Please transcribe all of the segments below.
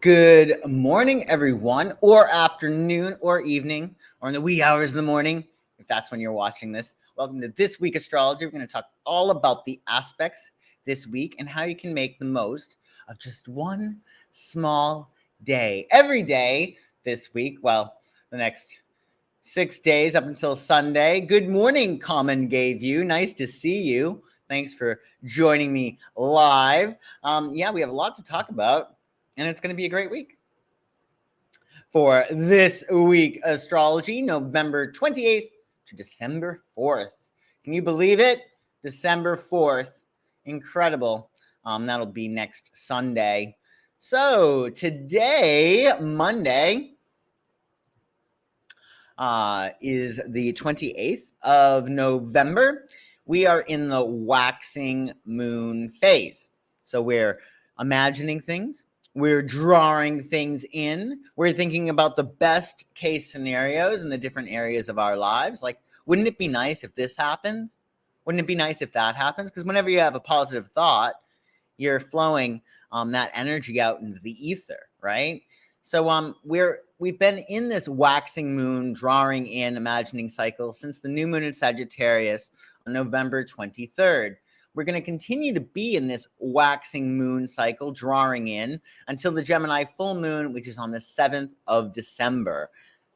Good morning, everyone, or afternoon, or evening, or in the wee hours of the morning, if that's when you're watching this. Welcome to This Week Astrology. We're going to talk all about the aspects this week and how you can make the most of just one small day. Every day this week, well, the next 6 days up until Sunday. Good morning, Common gave you. Nice to see you. Thanks for joining me live. We have a lot to talk about. And it's going to be a great week. For This Week Astrology, November 28th to December 4th. Can you believe it? December 4th. Incredible. That'll be next Sunday. So today, Monday, is the 28th of November. We are in the waxing moon phase. So we're imagining things. We're drawing things in. We're thinking about the best case scenarios in the different areas of our lives. Like, wouldn't it be nice if this happens? Wouldn't it be nice if that happens? Because whenever you have a positive thought, you're flowing that energy out into the ether, right? So we've been in this waxing moon, drawing in, imagining cycle since the new moon in Sagittarius on November 23rd. We're going to continue to be in this waxing moon cycle, drawing in until the Gemini full moon, which is on the 7th of December,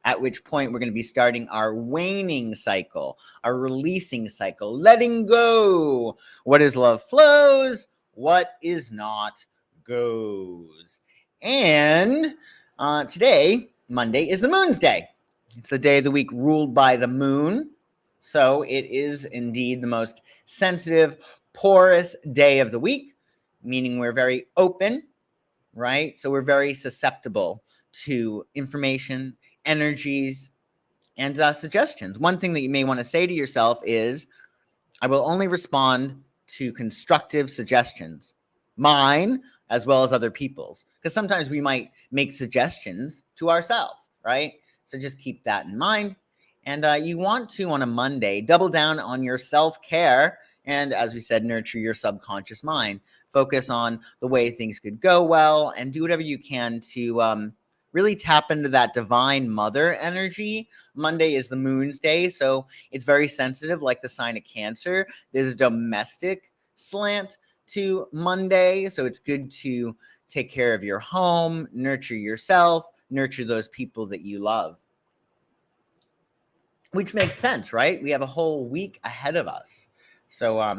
at which point we're going to be starting our waning cycle, our releasing cycle, letting go. What is love flows, what is not goes. And today, Monday, is the moon's day. It's the day of the week ruled by the moon. So it is indeed the most sensitive, porous day of the week, meaning we're very open, right? So we're very susceptible to information, energies, and suggestions. One thing that you may want to say to yourself is, I will only respond to constructive suggestions, mine as well as other people's, because sometimes we might make suggestions to ourselves, right? So just keep that in mind. And you want to, on a Monday, double down on your self-care and, as we said, nurture your subconscious mind. Focus on the way things could go well and do whatever you can to really tap into that divine mother energy. Monday is the moon's day, so it's very sensitive, like the sign of Cancer. There's a domestic slant to Monday, so it's good to take care of your home, nurture yourself, nurture those people that you love. Which makes sense, right? We have a whole week ahead of us. So,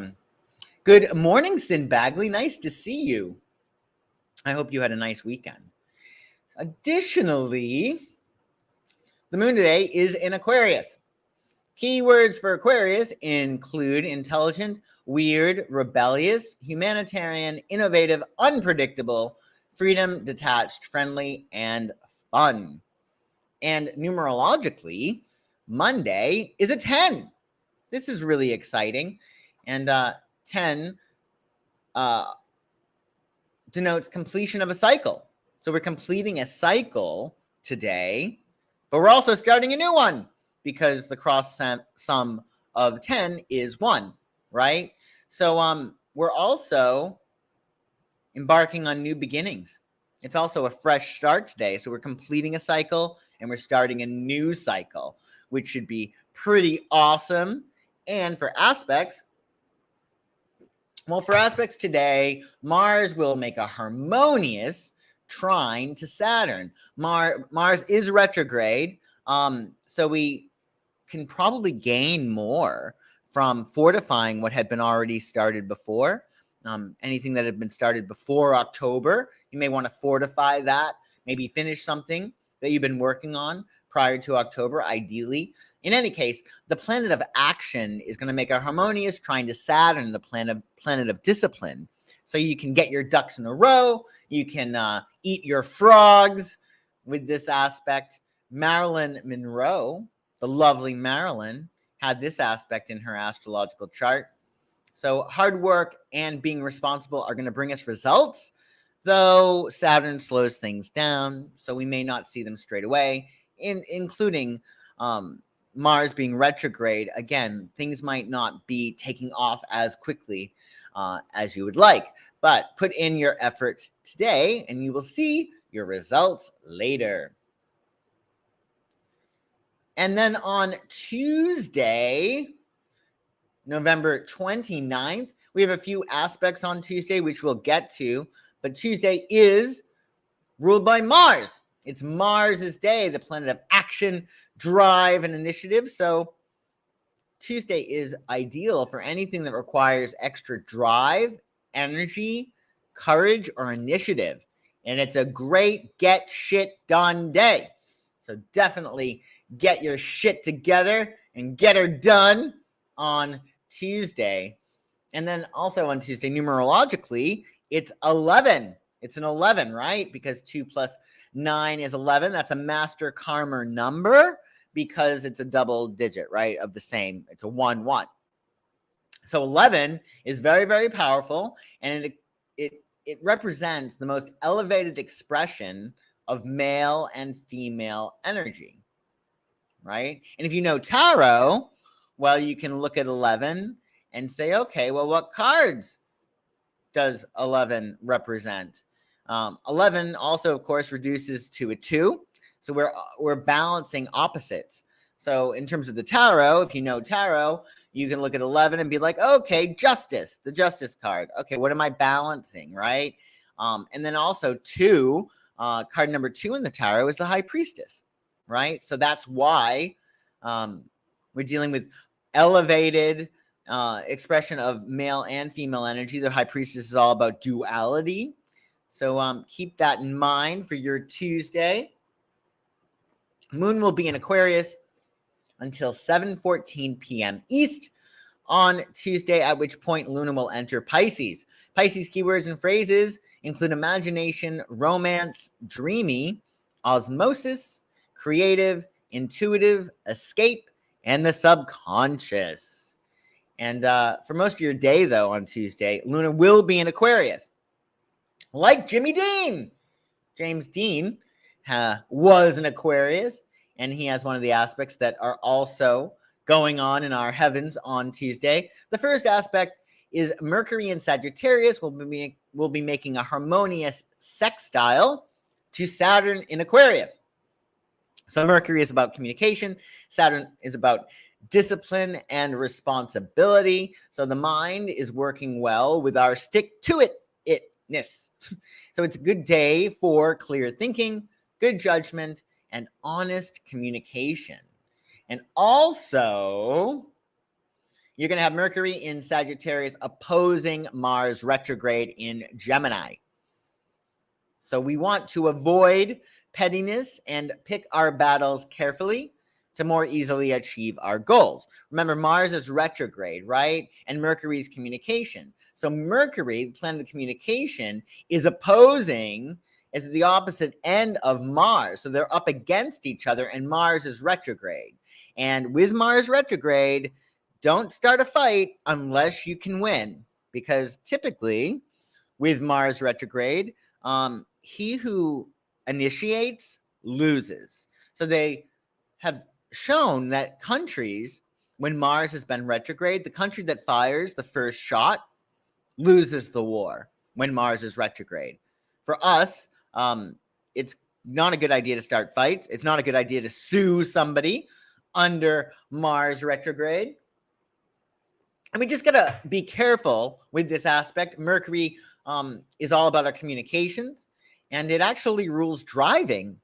good morning, Sin Bagley. Nice to see you. I hope you had a nice weekend. Additionally, the moon today is in Aquarius. Keywords for Aquarius include intelligent, weird, rebellious, humanitarian, innovative, unpredictable, freedom, detached, friendly, and fun. And numerologically, Monday is a 10. This is really exciting. And 10 denotes completion of a cycle. So we're completing a cycle today, but we're also starting a new one because the cross sum of 10 is 1, right? So we're also embarking on new beginnings. It's also a fresh start today. So we're completing a cycle and we're starting a new cycle, which should be pretty awesome. And for aspects, today, Mars will make a harmonious trine to Saturn. Mars is retrograde, so we can probably gain more from fortifying what had been already started before. Anything that had been started before October, you may want to fortify that, maybe finish something that you've been working on prior to October, ideally. In any case, the planet of action is going to make a harmonious trine to Saturn, the planet of discipline. So you can get your ducks in a row. You can eat your frogs with this aspect. Marilyn Monroe, the lovely Marilyn, had this aspect in her astrological chart. So hard work and being responsible are going to bring us results, though Saturn slows things down, so we may not see them straight away, including Mars being retrograde. Again, things might not be taking off as quickly as you would like, but put in your effort today and you will see your results later. And then on Tuesday, November 29th, we have a few aspects on Tuesday, which we'll get to. But Tuesday is ruled by Mars. It's Mars's day, the planet of action, drive, and initiative. So Tuesday is ideal for anything that requires extra drive, energy, courage, or initiative. And it's a great get shit done day. So definitely get your shit together and get her done on Tuesday. And then also on Tuesday, numerologically, it's 11. It's an 11, right? Because 2 plus 9 is 11. That's a master karma number because it's a double digit, right? Of the same. It's a 1, 1. So 11 is very, very powerful. And it represents the most elevated expression of male and female energy, right? And if you know tarot, well, you can look at 11 and say, okay, well, what cards does 11 represent? 11 also, of course, reduces to a 2. So we're balancing opposites. So in terms of the tarot, if you know tarot, you can look at 11 and be like, okay, justice, the justice card. Okay, what am I balancing, right? And then also 2, card number 2 in the tarot is the high priestess, right? So that's why we're dealing with elevated expression of male and female energy. The high priestess is all about duality. So keep that in mind for your Tuesday. Moon will be in Aquarius until 7:14 p.m. East on Tuesday, at which point Luna will enter Pisces. Pisces keywords and phrases include imagination, romance, dreamy, osmosis, creative, intuitive, escape, and the subconscious. And for most of your day, though, on Tuesday, Luna will be in Aquarius. Like Jimmy Dean. James Dean was an Aquarius, and he has one of the aspects that are also going on in our heavens on Tuesday. The first aspect is Mercury in Sagittarius will be making a harmonious sextile to Saturn in Aquarius. So Mercury is about communication. Saturn is about discipline and responsibility. So the mind is working well with our stick-to-it-ness. So it's a good day for clear thinking, good judgment, and honest communication. And also, you're going to have Mercury in Sagittarius opposing Mars retrograde in Gemini. So we want to avoid pettiness and pick our battles carefully to more easily achieve our goals. Remember, Mars is retrograde, right? And Mercury is communication. So Mercury, the planet of communication, is opposing is the opposite end of Mars. So they're up against each other, and Mars is retrograde. And with Mars retrograde, don't start a fight unless you can win. Because typically, with Mars retrograde, he who initiates loses. So they have shown that countries, when Mars has been retrograde, the country that fires the first shot loses the war when Mars is retrograde. For us, it's not a good idea to start fights. It's not a good idea to sue somebody under Mars retrograde. And we just got to be careful with this aspect. Mercury is all about our communications, and it actually rules driving.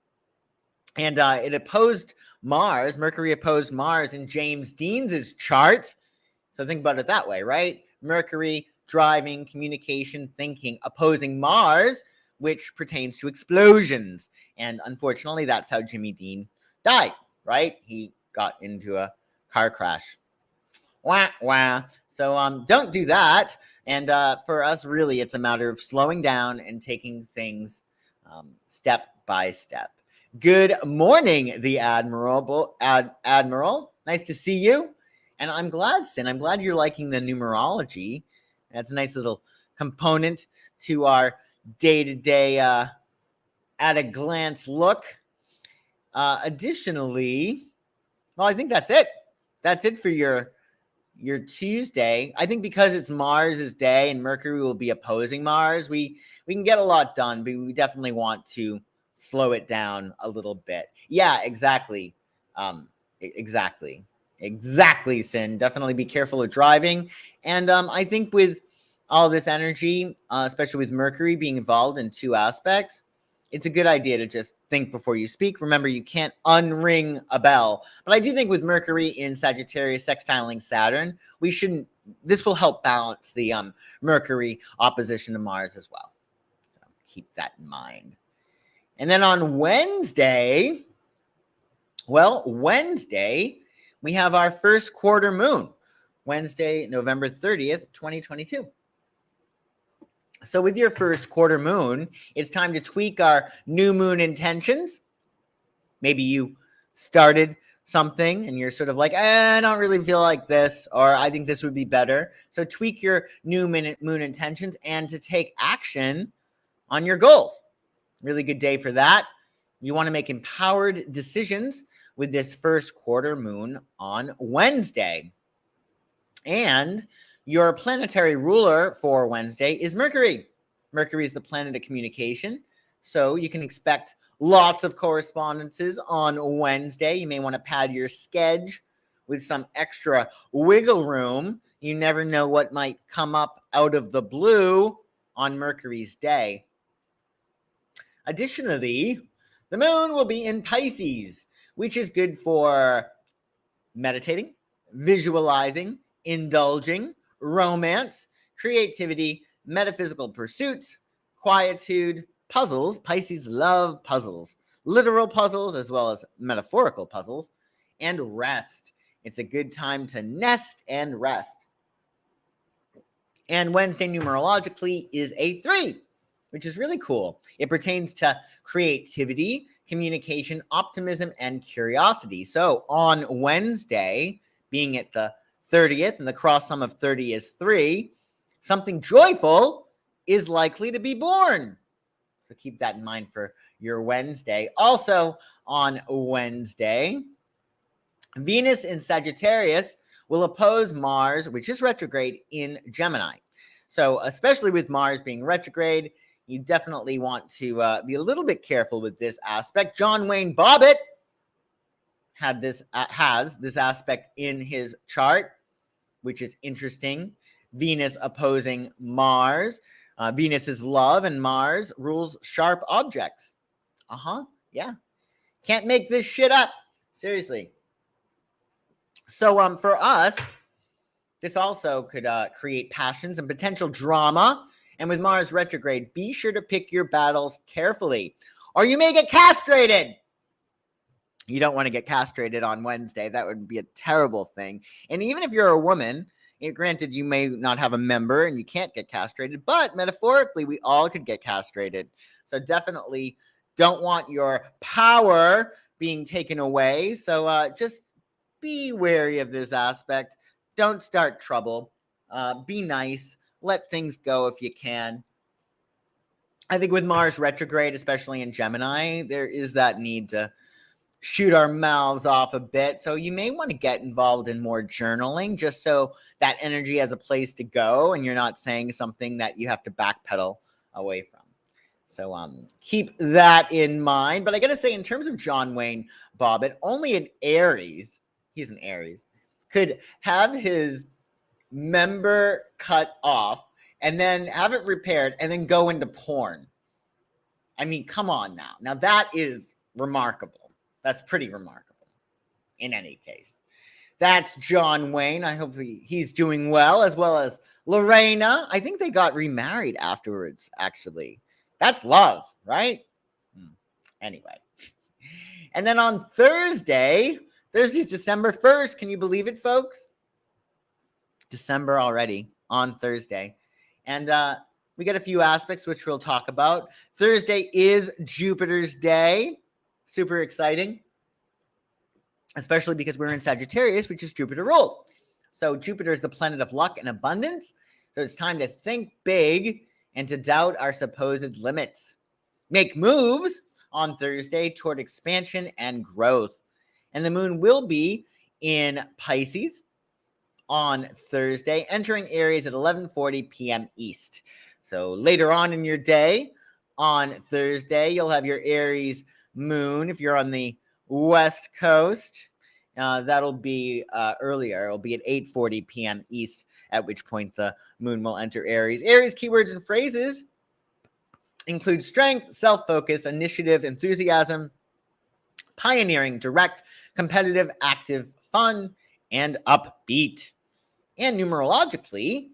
And it opposed Mars. Mercury opposed Mars in James Dean's chart. So think about it that way, right? Mercury, driving, communication, thinking, opposing Mars, which pertains to explosions. And unfortunately, that's how Jimmy Dean died, right? He got into a car crash. Wah, wah. So don't do that. And for us, really, it's a matter of slowing down and taking things step by step. Good morning, the Admiral. Nice to see you. And I'm glad, Sin. I'm glad you're liking the numerology. That's a nice little component to our day-to-day at a glance look. Additionally, well, I think that's it. That's it for your Tuesday. I think because it's Mars's day and Mercury will be opposing Mars, we can get a lot done, but we definitely want to slow it down a little bit. Yeah, exactly. Exactly. Exactly, Sin. Definitely be careful of driving. And I think with all this energy, especially with Mercury being involved in two aspects, it's a good idea to just think before you speak. Remember, you can't unring a bell. But I do think with Mercury in Sagittarius sextiling Saturn, this will help balance the Mercury opposition to Mars as well. So keep that in mind. And then on Wednesday, we have our first quarter moon, Wednesday, November 30th, 2022. So with your first quarter moon, it's time to tweak our new moon intentions. Maybe you started something and you're sort of like, I don't really feel like this, or I think this would be better. So tweak your new moon intentions and to take action on your goals. Really good day for that. You want to make empowered decisions with this first quarter moon on Wednesday. And your planetary ruler for Wednesday is Mercury. Mercury is the planet of communication. So you can expect lots of correspondences on Wednesday. You may want to pad your schedule with some extra wiggle room. You never know what might come up out of the blue on Mercury's day. Additionally, the moon will be in Pisces, which is good for meditating, visualizing, indulging, romance, creativity, metaphysical pursuits, quietude, puzzles. Pisces love puzzles, literal puzzles as well as metaphorical puzzles, and rest. It's a good time to nest and rest. And Wednesday numerologically is a 3, which is really cool. It pertains to creativity, communication, optimism, and curiosity. So on Wednesday, being at the 30th, and the cross sum of 30 is 3, something joyful is likely to be born. So keep that in mind for your Wednesday. Also on Wednesday, Venus in Sagittarius will oppose Mars, which is retrograde in Gemini. So especially with Mars being retrograde, you definitely want to be a little bit careful with this aspect. John Wayne Bobbitt has this aspect in his chart, which is interesting. Venus opposing Mars. Venus is love, and Mars rules sharp objects. Yeah. Can't make this shit up. Seriously. So for us, this also could create passions and potential drama. And with Mars retrograde, be sure to pick your battles carefully, or you may get castrated. You don't want to get castrated on Wednesday. That would be a terrible thing. And even if you're a woman, granted, you may not have a member and you can't get castrated, but metaphorically, we all could get castrated. So definitely don't want your power being taken away. So just be wary of this aspect. Don't start trouble. Be nice. Let things go if you can. I think with Mars retrograde, especially in Gemini, there is that need to shoot our mouths off a bit. So you may want to get involved in more journaling just so that energy has a place to go and you're not saying something that you have to backpedal away from. So keep that in mind. But I got to say, in terms of John Wayne Bobbitt, only an Aries, he's an Aries, could have his member cut off and then have it repaired and then go into porn. I mean, come on now. Now that is remarkable. That's pretty remarkable in any case. That's John Wayne. I hope he's doing well as Lorena. I think they got remarried afterwards, actually. That's love, right? Anyway. And then on Thursday's December 1st. Can you believe it, folks? December already on Thursday. And we got a few aspects which we'll talk about. Thursday is Jupiter's day. Super exciting. Especially because we're in Sagittarius, which is Jupiter ruled. So Jupiter is the planet of luck and abundance. So it's time to think big and to doubt our supposed limits. Make moves on Thursday toward expansion and growth. And the moon will be in Pisces on Thursday, entering Aries at 11:40 p.m. East. So later on in your day, on Thursday. You'll have your Aries moon if you're on the West Coast. That'll be earlier. It'll be at 8:40 p.m. East, at which point the moon will enter Aries. Aries keywords and phrases include strength, self-focus, initiative, enthusiasm, pioneering, direct, competitive, active, fun, and upbeat. And numerologically,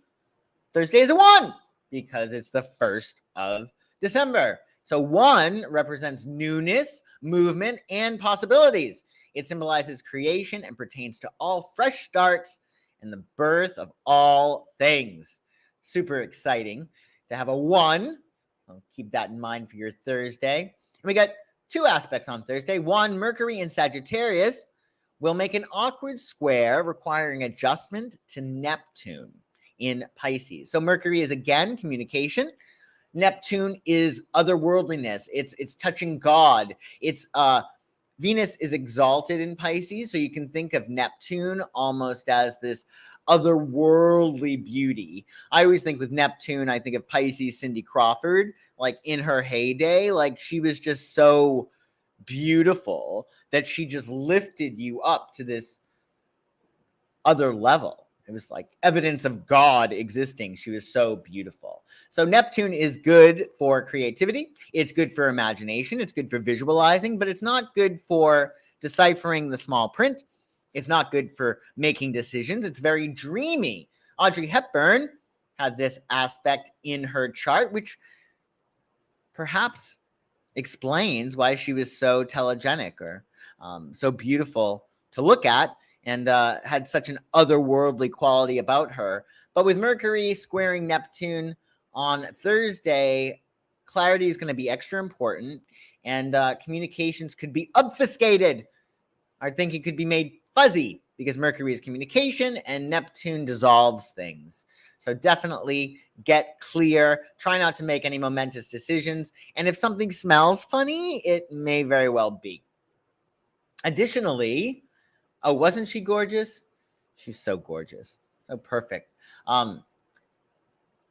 Thursday is a 1 because it's the 1st of December. So 1 represents newness, movement, and possibilities. It symbolizes creation and pertains to all fresh starts and the birth of all things. Super exciting to have a 1. So keep that in mind for your Thursday. And we got 2 aspects on Thursday. 1, Mercury in Sagittarius will make an awkward square requiring adjustment to Neptune in Pisces. So Mercury is again communication. Neptune is otherworldliness. It's touching God. It's Venus is exalted in Pisces, so you can think of Neptune almost as this otherworldly beauty. I always think with Neptune, I think of Pisces Cindy Crawford, like in her heyday, like she was just so beautiful that she just lifted you up to this other level. It was like evidence of God existing. She was so beautiful. So Neptune is good for creativity. It's good for imagination. It's good for visualizing, but it's not good for deciphering the small print. It's not good for making decisions. It's very dreamy. Audrey Hepburn had this aspect in her chart, which perhaps explains why she was so telegenic or so beautiful to look at, and had such an otherworldly quality about her. But with Mercury squaring Neptune on Thursday, clarity is going to be extra important, and communications could be obfuscated. Our thinking could be made fuzzy because Mercury is communication and Neptune dissolves things. So definitely get clear. Try not to make any momentous decisions. And if something smells funny, it may very well be. Additionally, oh, wasn't she gorgeous? She's so gorgeous. So perfect.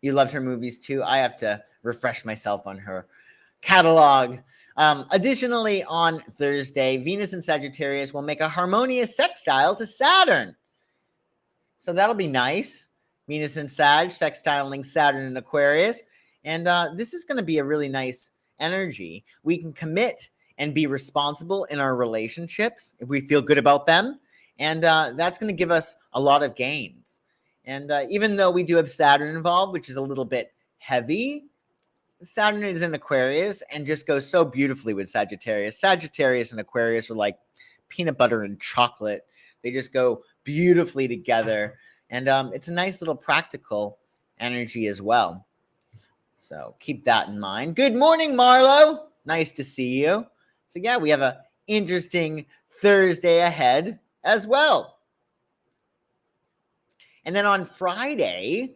You loved her movies too. I have to refresh myself on her catalog. Additionally, on Thursday, Venus in Sagittarius will make a harmonious sextile to Saturn. So that'll be nice. Venus in Sag, sextiling Saturn in Aquarius. And this is going to be a really nice energy. We can commit and be responsible in our relationships if we feel good about them. And that's going to give us a lot of gains. And even though we do have Saturn involved, which is a little bit heavy, Saturn is in Aquarius and just goes so beautifully with Sagittarius. Sagittarius and Aquarius are like peanut butter and chocolate. They just go beautifully together. And it's a nice little practical energy as well. So keep that in mind. Good morning, Marlo. Nice to see you. So yeah, we have an interesting Thursday ahead as well. And then on Friday,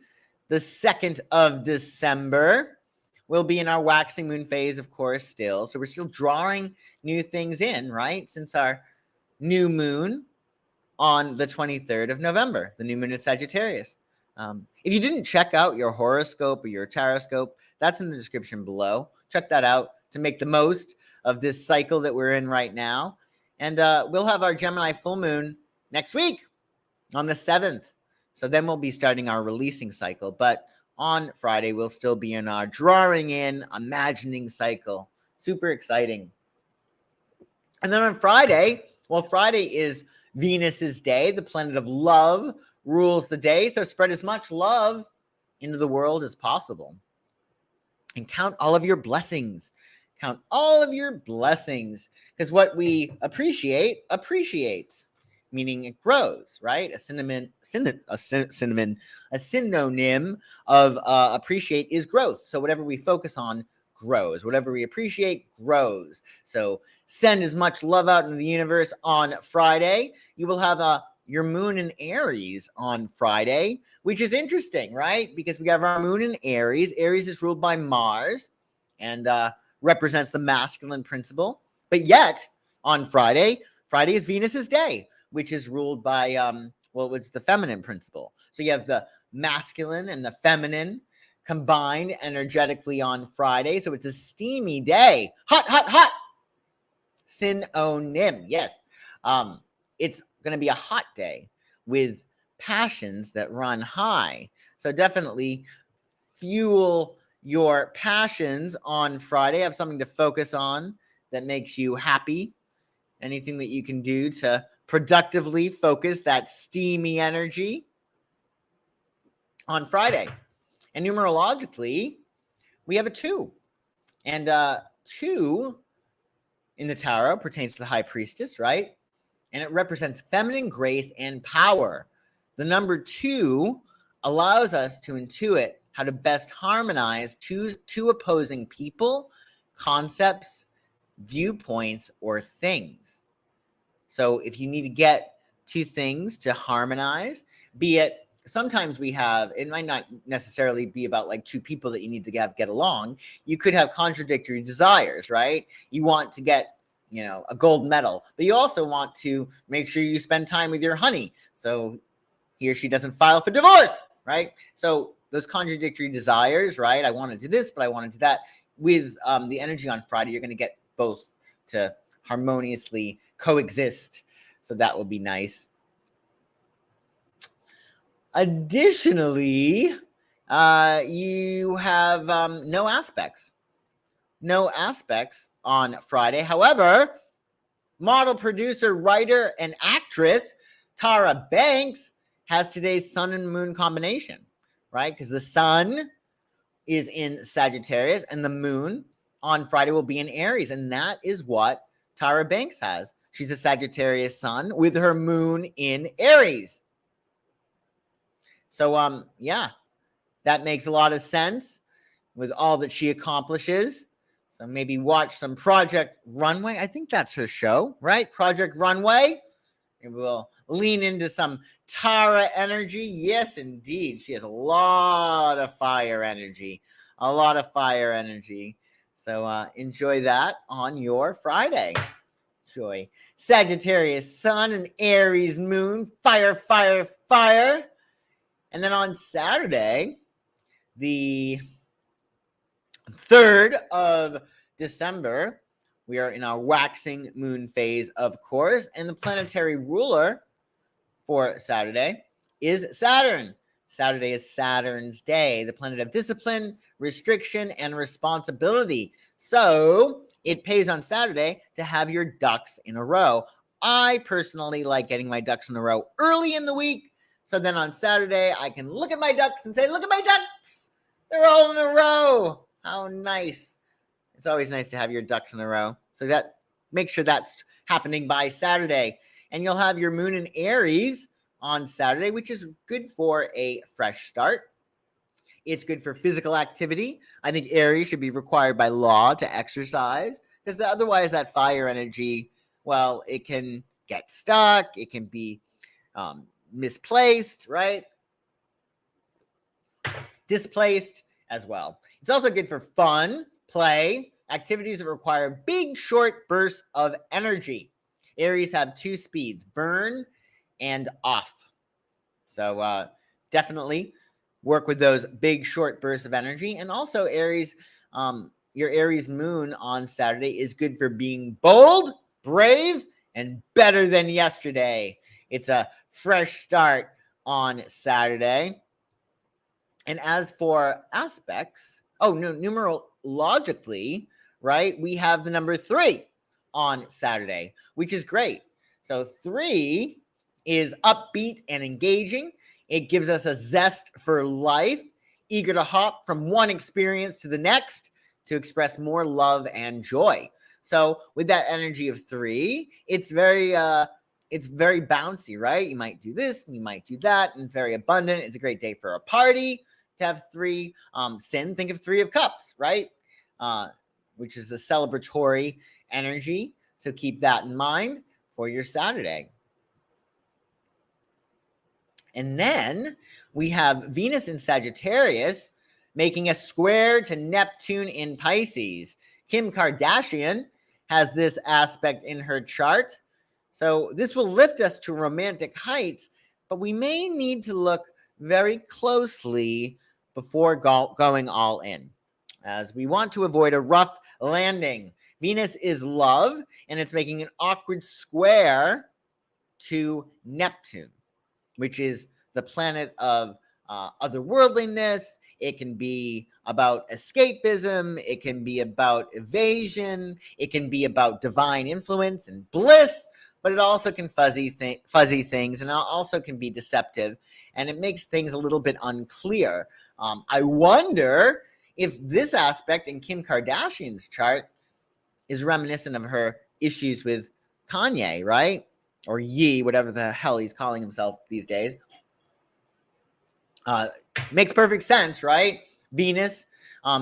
the 2nd of December, we'll be in our waxing moon phase, of course, still. So we're still drawing new things in, right? Since our new moon on the 23rd of November, the new moon in Sagittarius. If you didn't check out your horoscope or your taroscope, that's in the description below. Check that out to make the most of this cycle that we're in right now. And we'll have our Gemini full moon next week on the 7th. So then we'll be starting our releasing cycle. But on Friday, we'll still be in our drawing in, imagining cycle. Super exciting. And then on Friday, well, Friday is Venus's day. The planet of love rules the day. So spread as much love into the world as possible. And count all of your blessings. Count all of your blessings. Because what we appreciate appreciates. Meaning it grows, right? A synonym of appreciate is growth. So whatever we focus on grows. Whatever we appreciate grows. So send as much love out into the universe on Friday. You will have your moon in Aries on Friday, which is interesting, right? Because we have our moon in Aries. Aries is ruled by Mars and represents the masculine principle. But yet on Friday is Venus's day, which is ruled by, it's the feminine principle. So you have the masculine and the feminine combined energetically on Friday. So it's a steamy day. Hot, hot, hot. Synonym. Yes. It's going to be a hot day with passions that run high. So definitely fuel your passions on Friday. Have something to focus on that makes you happy. Anything that you can do to productively focus that steamy energy on Friday. And numerologically, we have a 2. And 2 in the tarot pertains to the high priestess, right? And it represents feminine grace and power. The number 2 allows us to intuit how to best harmonize two opposing people, concepts, viewpoints, or things. So if you need to get 2 things to harmonize, be it sometimes we have, it might not necessarily be about like 2 people that you need to get along. You could have contradictory desires, right? You want to get, a gold medal, but you also want to make sure you spend time with your honey so he or she doesn't file for divorce, right? So those contradictory desires, right? I want to do this, but I want to do that. With the energy on Friday, you're going to get both to harmoniously coexist. So that will be nice. Additionally, you have no aspects. No aspects on Friday. However, model, producer, writer, and actress Tara Banks has today's sun and moon combination, right? Because the sun is in Sagittarius and the moon on Friday will be in Aries. And that is what Tara Banks has. She's a Sagittarius sun with her moon in Aries. So, yeah, that makes a lot of sense with all that she accomplishes. So maybe watch some Project Runway. I think that's her show, right? Project Runway. And we'll lean into some Tara energy. Yes, indeed. She has a lot of fire energy. A lot of fire energy. So enjoy that on your Friday. Enjoy Sagittarius sun and Aries moon. Fire, fire, fire. And then on Saturday, the 3rd of December, we are in our waxing moon phase, of course, and the planetary ruler for Saturday is Saturn. Saturday is Saturn's day, the planet of discipline, restriction, and responsibility. So it pays on Saturday to have your ducks in a row. I personally like getting my ducks in a row early in the week. So then on Saturday, I can look at my ducks and say, look at my ducks. They're all in a row. How nice. It's always nice to have your ducks in a row. So that make sure that's happening by Saturday. And you'll have your moon in Aries on Saturday, which is good for a fresh start. It's good for physical activity. I think Aries should be required by law to exercise because otherwise that fire energy, well, it can get stuck. It can be misplaced, right? Displaced as well. It's also good for fun, play, activities that require big, short bursts of energy. Aries have 2 speeds, burn and off. So definitely work with those big, short bursts of energy. And also Aries, your Aries moon on Saturday is good for being bold, brave, and better than yesterday. It's a fresh start on Saturday. And as for aspects, numerologically, right, we have the number 3 on Saturday, which is great. So 3 is upbeat and engaging. It gives us a zest for life, eager to hop from one experience to the next to express more love and joy. So with that energy of 3, it's very bouncy, right? You might do this, you might do that, and it's very abundant. It's a great day for a party to have 3. Sin, think of 3 of cups, right? Which is the celebratory energy. So keep that in mind for your Saturday. And then we have Venus in Sagittarius making a square to Neptune in Pisces. Kim Kardashian has this aspect in her chart. So this will lift us to romantic heights, but we may need to look very closely before going all in, as we want to avoid a rough landing. Venus is love, and it's making an awkward square to Neptune, which is the planet of otherworldliness. It can be about escapism. It can be about evasion. It can be about divine influence and bliss, but it also can fuzzy things, and also can be deceptive, and it makes things a little bit unclear. I wonder if this aspect in Kim Kardashian's chart is reminiscent of her issues with Kanye, right? Or Ye, whatever the hell he's calling himself these days. Makes perfect sense, right? Venus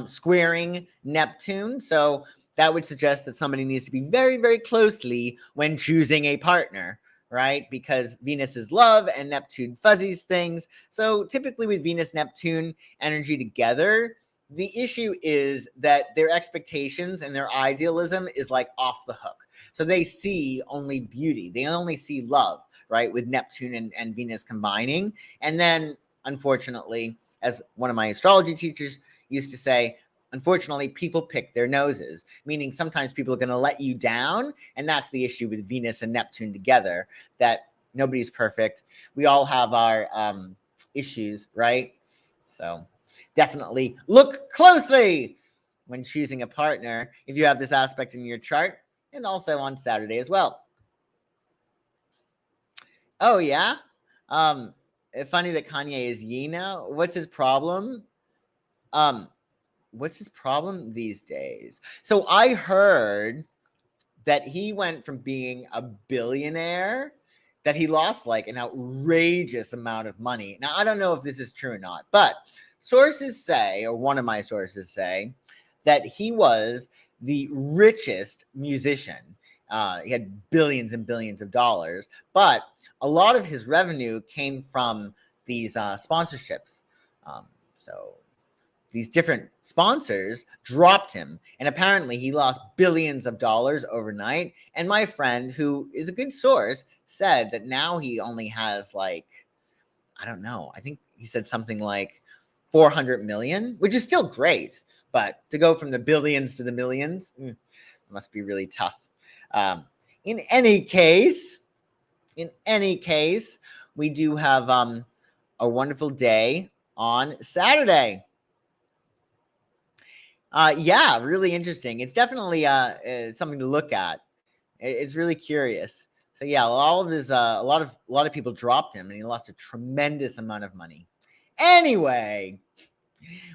squaring Neptune. So that would suggest that somebody needs to be very, very closely when choosing a partner, right? Because Venus is love and Neptune fuzzies things. So typically with Venus-Neptune energy together, the issue is that their expectations and their idealism is like off the hook. So they see only beauty. They only see love, right? With Neptune and Venus combining. And then, unfortunately, as one of my astrology teachers used to say, unfortunately, people pick their noses, meaning sometimes people are going to let you down. And that's the issue with Venus and Neptune together, that nobody's perfect. We all have our issues, right? So definitely look closely when choosing a partner if you have this aspect in your chart, and also on Saturday as well. Oh, yeah? Funny that Kanye is Ye now. What's his problem? What's his problem these days? So I heard that he went from being a billionaire, that he lost like an outrageous amount of money. Now, I don't know if this is true or not, but sources say, or one of my sources say, that he was the richest musician. He had billions and billions of dollars, but a lot of his revenue came from these sponsorships. So these different sponsors dropped him, and apparently he lost billions of dollars overnight. And my friend, who is a good source, said that now he only has like, I don't know, I think he said something like 400 million, which is still great, but to go from the billions to the millions must be really tough. In any case, we do have a wonderful day on Saturday. Yeah, really interesting. It's definitely something to look at. It's really curious. So yeah, all of his a lot of people dropped him, and he lost a tremendous amount of money. Anyway,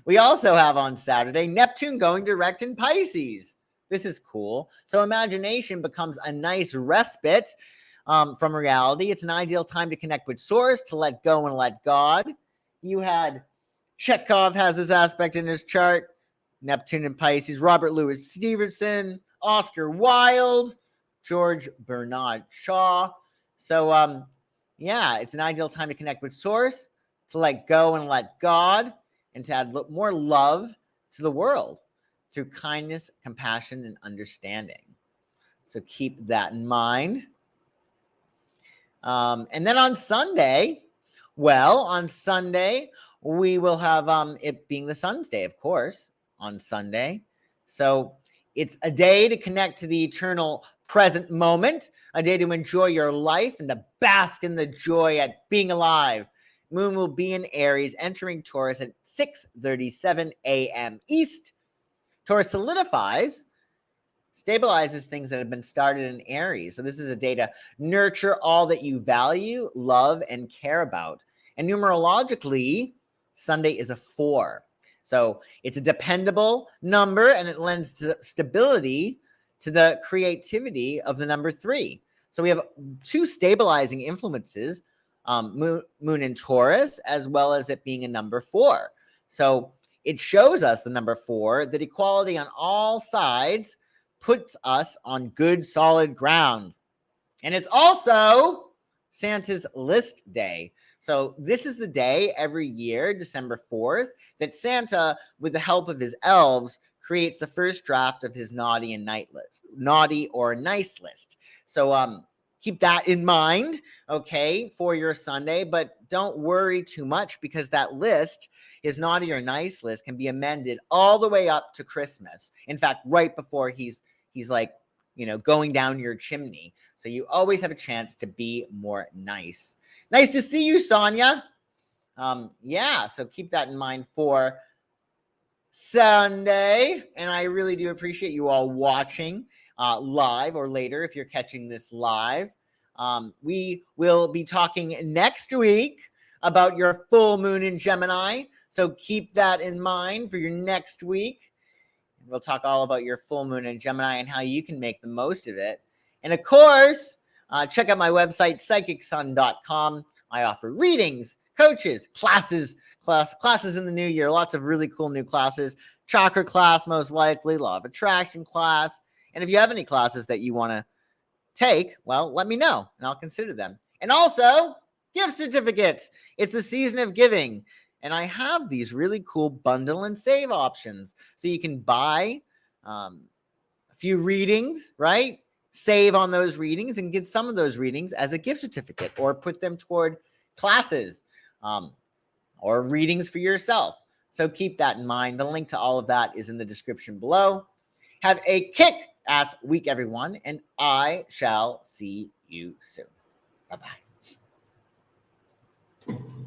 we also have on Saturday Neptune going direct in Pisces. This is cool. So imagination becomes a nice respite from reality. It's an ideal time to connect with source, to let go and let God. You had Chekhov has this aspect in his chart. Neptune and Pisces, Robert Louis Stevenson, Oscar Wilde, George Bernard Shaw. So, yeah, it's an ideal time to connect with source, to let go and let God, and to add more love to the world through kindness, compassion, and understanding. So keep that in mind. And then on Sunday, we will have it being the Sun's Day, of course, on Sunday. So it's a day to connect to the eternal present moment, a day to enjoy your life and to bask in the joy at being alive. Moon will be in Aries, entering Taurus at 6:37 a.m. East. Taurus solidifies, stabilizes things that have been started in Aries. So this is a day to nurture all that you value, love, and care about. And numerologically, Sunday is a 4. So it's a dependable number, and it lends stability to the creativity of the number 3. So we have 2 stabilizing influences, Moon in Taurus, as well as it being a number 4. So it shows us, the number 4, that equality on all sides puts us on good, solid ground. And it's also Santa's List Day. So this is the day every year, December 4th, that Santa, with the help of his elves, creates the first draft of his naughty or nice list. So keep that in mind, okay, for your Sunday. But don't worry too much, because that list is naughty or nice list can be amended all the way up to Christmas. In fact, right before he's like, going down your chimney. So you always have a chance to be more nice. Nice to see you, Sonia. Yeah, so keep that in mind for Sunday. And I really do appreciate you all watching live, or later if you're catching this live. We will be talking next week about your full moon in Gemini. So keep that in mind for your next week. We'll talk all about your full moon in Gemini and how you can make the most of it. And of course, check out my website, psychicsun.com. I offer readings, coaches, classes in the new year. Lots of really cool new classes. Chakra class, most likely, law of attraction class. And if you have any classes that you want to take, well, let me know and I'll consider them. And also, gift certificates. It's the season of giving. And I have these really cool bundle and save options. So you can buy a few readings, right? Save on those readings and get some of those readings as a gift certificate, or put them toward classes or readings for yourself. So keep that in mind. The link to all of that is in the description below. Have a kick-ass week, everyone, and I shall see you soon. Bye-bye.